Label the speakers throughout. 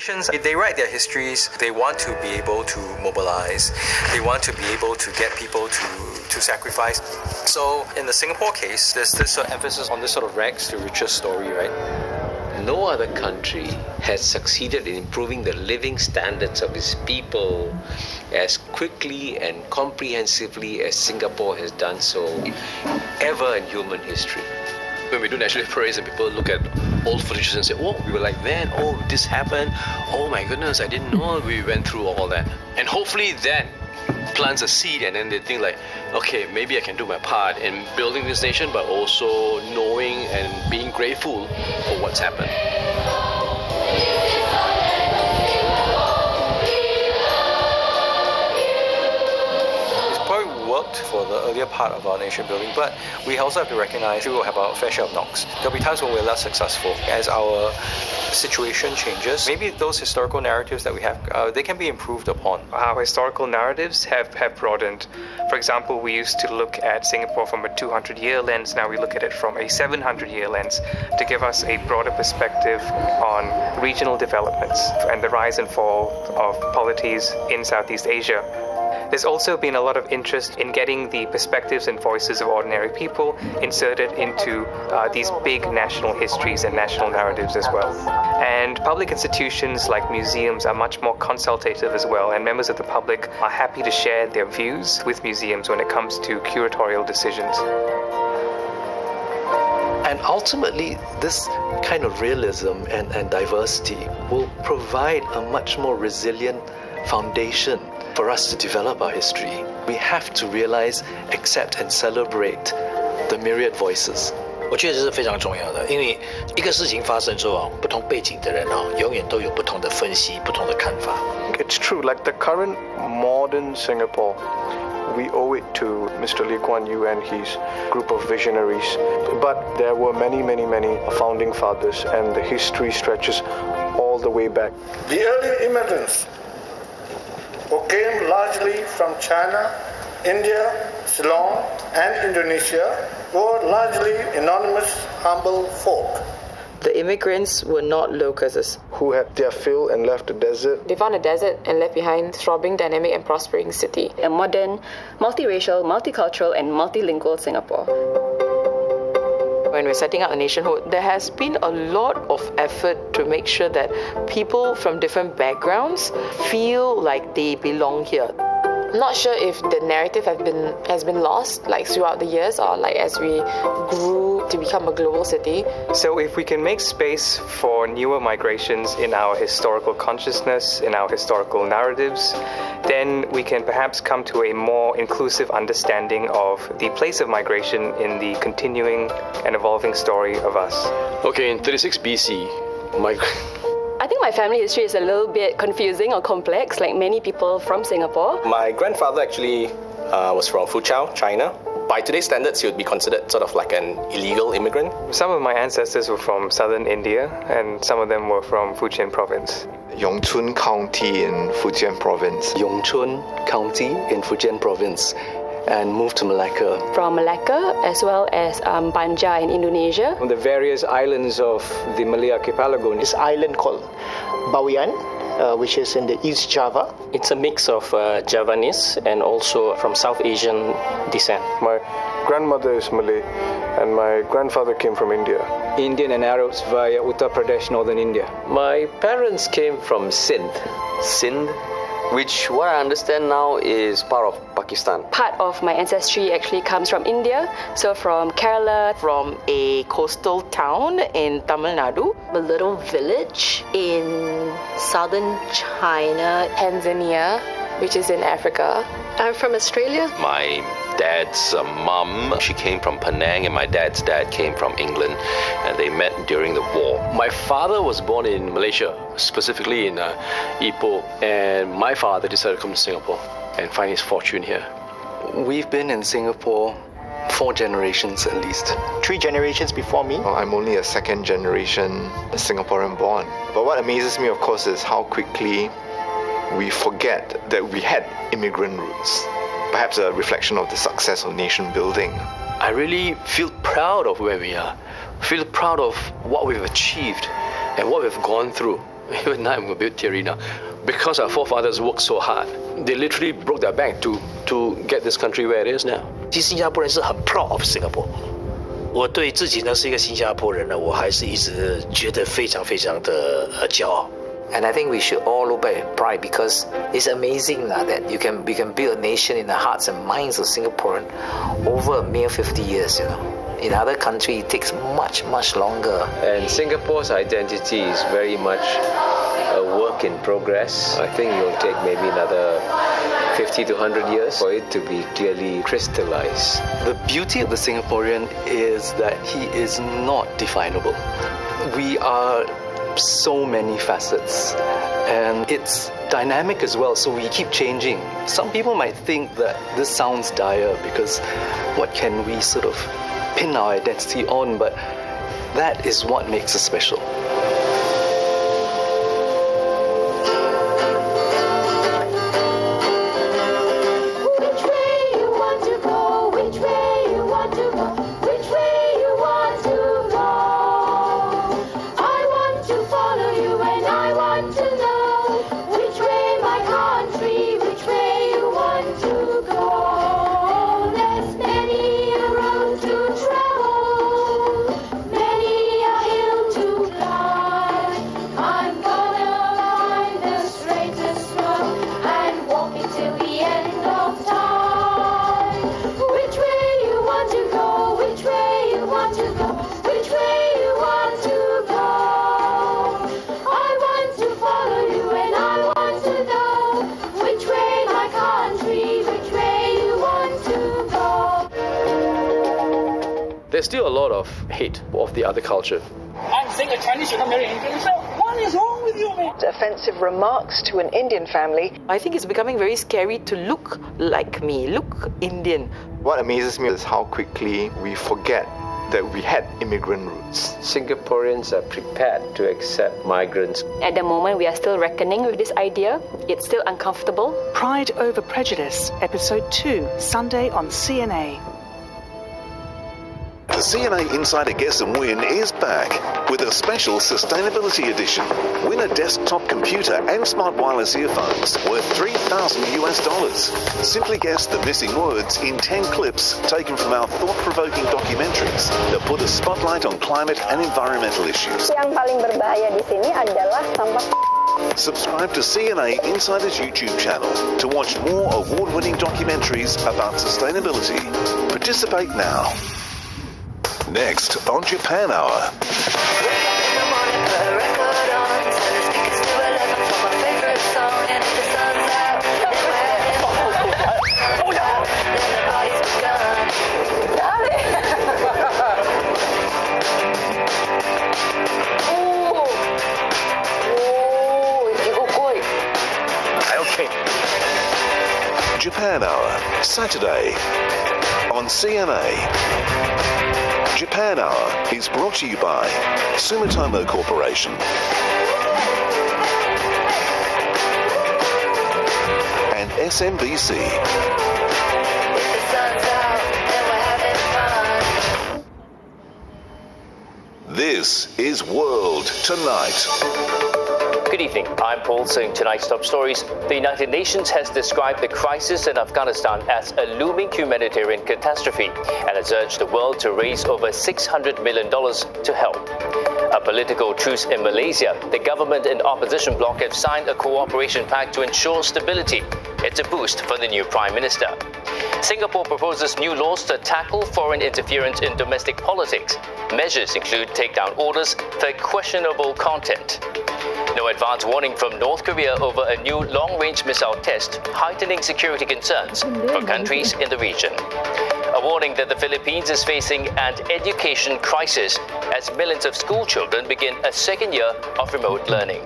Speaker 1: If they write their histories, they want to be able to mobilize, they want to be able to get people to sacrifice. So in the Singapore case, there's this sort of emphasis on this sort of rags to riches story, right?
Speaker 2: No other country has succeeded in improving the living standards of its people as quickly and comprehensively as Singapore has done so ever in human history. When we do national parades and people look at old footage and say, oh, we were like then, oh, this happened, oh my goodness, I didn't know we went through all that. And hopefully then plants a seed and then they think like, okay, maybe I can do my part in building this nation, but also knowing and being grateful for what's happened.
Speaker 1: Worked for the earlier part of our nation building, but we also have to recognize we will have our fair share of knocks. There'll be times when we're less successful as our situation changes. Maybe those historical narratives that we have, they can be improved upon.
Speaker 3: Our historical narratives have broadened. For example, we used to look at Singapore from a 200-year lens. Now we look at it from a 700-year lens to give us a broader perspective on regional developments and the rise and fall of polities in Southeast Asia. There's also been a lot of interest in getting the perspectives and voices of ordinary people inserted into these big national histories and national narratives as well. And public institutions like museums are much more consultative as well, and members of the public are happy to share their views with museums when it comes to curatorial decisions.
Speaker 4: And ultimately, this kind of realism and diversity will provide a much more resilient foundation for us to develop our history. We have to realize, accept and celebrate the myriad voices.
Speaker 5: 我觉得这是非常重要的，因为一个事情发生之后啊，不同背景的人啊，永远都有不同的分析、不同的看法。
Speaker 6: It's true, like the current modern Singapore, we owe it to Mr. Lee Kuan Yew and his group of visionaries. But there were many founding fathers, and the history stretches all the way back.
Speaker 7: The early immigrants who came largely from China, India, Ceylon, and Indonesia were largely anonymous, humble folk.
Speaker 8: The immigrants were not locusts
Speaker 6: who had their fill and left the desert.
Speaker 8: They found a desert and left behind a throbbing, dynamic and prospering city.
Speaker 9: A modern, multiracial, multicultural and multilingual Singapore.
Speaker 8: When we're setting up a nationhood, there has been a lot of effort to make sure that people from different backgrounds feel like they belong here. I'm not sure if the narrative has been lost like throughout the years or like as we grew to become a global city.
Speaker 3: So if we can make space for newer migrations in our historical consciousness, in our historical narratives, then we can perhaps come to a more inclusive understanding of the place of migration in the continuing and evolving story of us.
Speaker 2: Okay, in 36 BC,
Speaker 9: I think my family history is a little bit confusing or complex, like many people from Singapore.
Speaker 10: My grandfather actually was from Fuzhou, China. By today's standards, he would be considered sort of like an illegal immigrant.
Speaker 3: Some of my ancestors were from southern India, and some of them were from Fujian province.
Speaker 11: Yongchun County in Fujian province.
Speaker 4: Yongchun County in Fujian province, and moved to Malacca.
Speaker 9: From Malacca as well as Banja in Indonesia.
Speaker 12: From the various islands of the Malay archipelago.
Speaker 13: This island called Bawean, which is in the East Java.
Speaker 14: It's a mix of Javanese and also from South Asian descent.
Speaker 6: My grandmother is Malay and my grandfather came from India.
Speaker 12: Indian and Arabs via Uttar Pradesh, northern India.
Speaker 2: My parents came from Sindh.
Speaker 15: Sindh, which what I understand now is part of Pakistan.
Speaker 9: Part of my ancestry actually comes from India, so from Kerala.
Speaker 8: From a coastal town in Tamil Nadu.
Speaker 16: A little village in southern China.
Speaker 8: Tanzania, which is in Africa.
Speaker 16: I'm from Australia.
Speaker 2: My dad's mum, she came from Penang, and my dad's dad came from England, and they met during the war. My father was born in Malaysia, specifically in Ipoh, and my father decided to come to Singapore and find his fortune here.
Speaker 4: We've been in Singapore 4 generations at least.
Speaker 13: 3 generations before me.
Speaker 11: Well, I'm only a second generation Singaporean born. But what amazes me, of course, is how quickly we forget that we had immigrant roots. Perhaps a reflection of the success of nation building.
Speaker 2: I really feel proud of where we are. Feel proud of what we've achieved and what we've gone through.
Speaker 17: Even now I'm a bit teary now. Because our forefathers worked so hard. They literally broke their back to get this country where it is now.
Speaker 5: 其实新加坡人是很 proud of Singapore。我对自己呢是一个新加坡人呢，我还是一直觉得非常非常的骄傲。
Speaker 18: And I think we should all look back with pride because it's amazing that we can build a nation in the hearts and minds of Singaporean over a mere 50 years, you know. In other countries, it takes much, much longer.
Speaker 2: And Singapore's identity is very much a work in progress. I think it will take maybe another 50 to 100 years for it to be clearly crystallized.
Speaker 4: The beauty of the Singaporean is that he is not definable. We are so many facets and it's dynamic as well, so we keep changing. Some people might think that this sounds dire because what can we sort of pin our identity on, but that is what makes us special.
Speaker 17: There's still a lot of hate of the other culture.
Speaker 19: I'm saying a Chinese should not marry Indian. So what is wrong with you, man?
Speaker 8: Offensive remarks to an Indian family. I think it's becoming very scary to look like me, look Indian.
Speaker 11: What amazes me is how quickly we forget that we had immigrant roots.
Speaker 2: Singaporeans are prepared to accept migrants.
Speaker 9: At the moment, we are still reckoning with this idea. It's still uncomfortable.
Speaker 20: Pride Over Prejudice, Episode 2, Sunday on CNA.
Speaker 21: The CNA Insider Guess and Win is back with a special sustainability edition. Win a desktop computer and smart wireless earphones worth $3,000. Simply guess the missing words in 10 clips taken from our thought-provoking documentaries that put a spotlight on climate and environmental issues.
Speaker 22: Yang paling berbahaya di sini adalah sampah.
Speaker 21: Subscribe to CNA Insider's YouTube channel to watch more award-winning documentaries about sustainability. Participate now. Next on Japan Hour. Japan Hour, Saturday on CNA. Japan Hour is brought to you by Sumitomo Corporation and SMBC. This is World Tonight.
Speaker 23: Good evening, I'm Paul Singh. Tonight's top stories. The United Nations has described the crisis in Afghanistan as a looming humanitarian catastrophe and has urged the world to raise over $600 million to help. A political truce in Malaysia. The government and opposition bloc have signed a cooperation pact to ensure stability. It's a boost for the new Prime Minister. Singapore proposes new laws to tackle foreign interference in domestic politics. Measures include takedown orders for questionable content. No advance warning from North Korea over a new long-range missile test, heightening security concerns for countries in the region. A warning that the Philippines is facing an education crisis as millions of school children begin a second year of remote learning.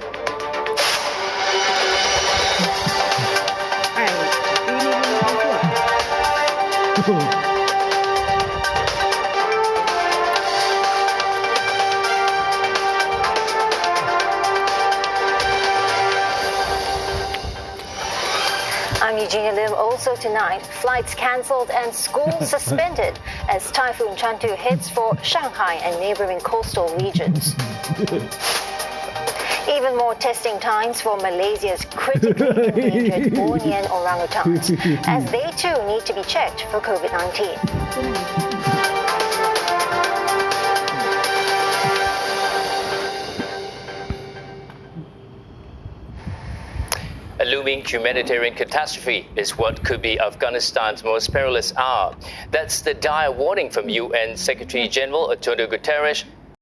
Speaker 22: I'm Eugenia Lim. Also tonight, flights cancelled and schools suspended as Typhoon Chantu heads for Shanghai and neighboring coastal regions. Even more testing times for Malaysia's critically endangered Bornean orangutans, as they too need to be checked for COVID-19.
Speaker 23: A looming humanitarian catastrophe is what could be Afghanistan's most perilous hour. That's the dire warning from UN Secretary General Antonio Guterres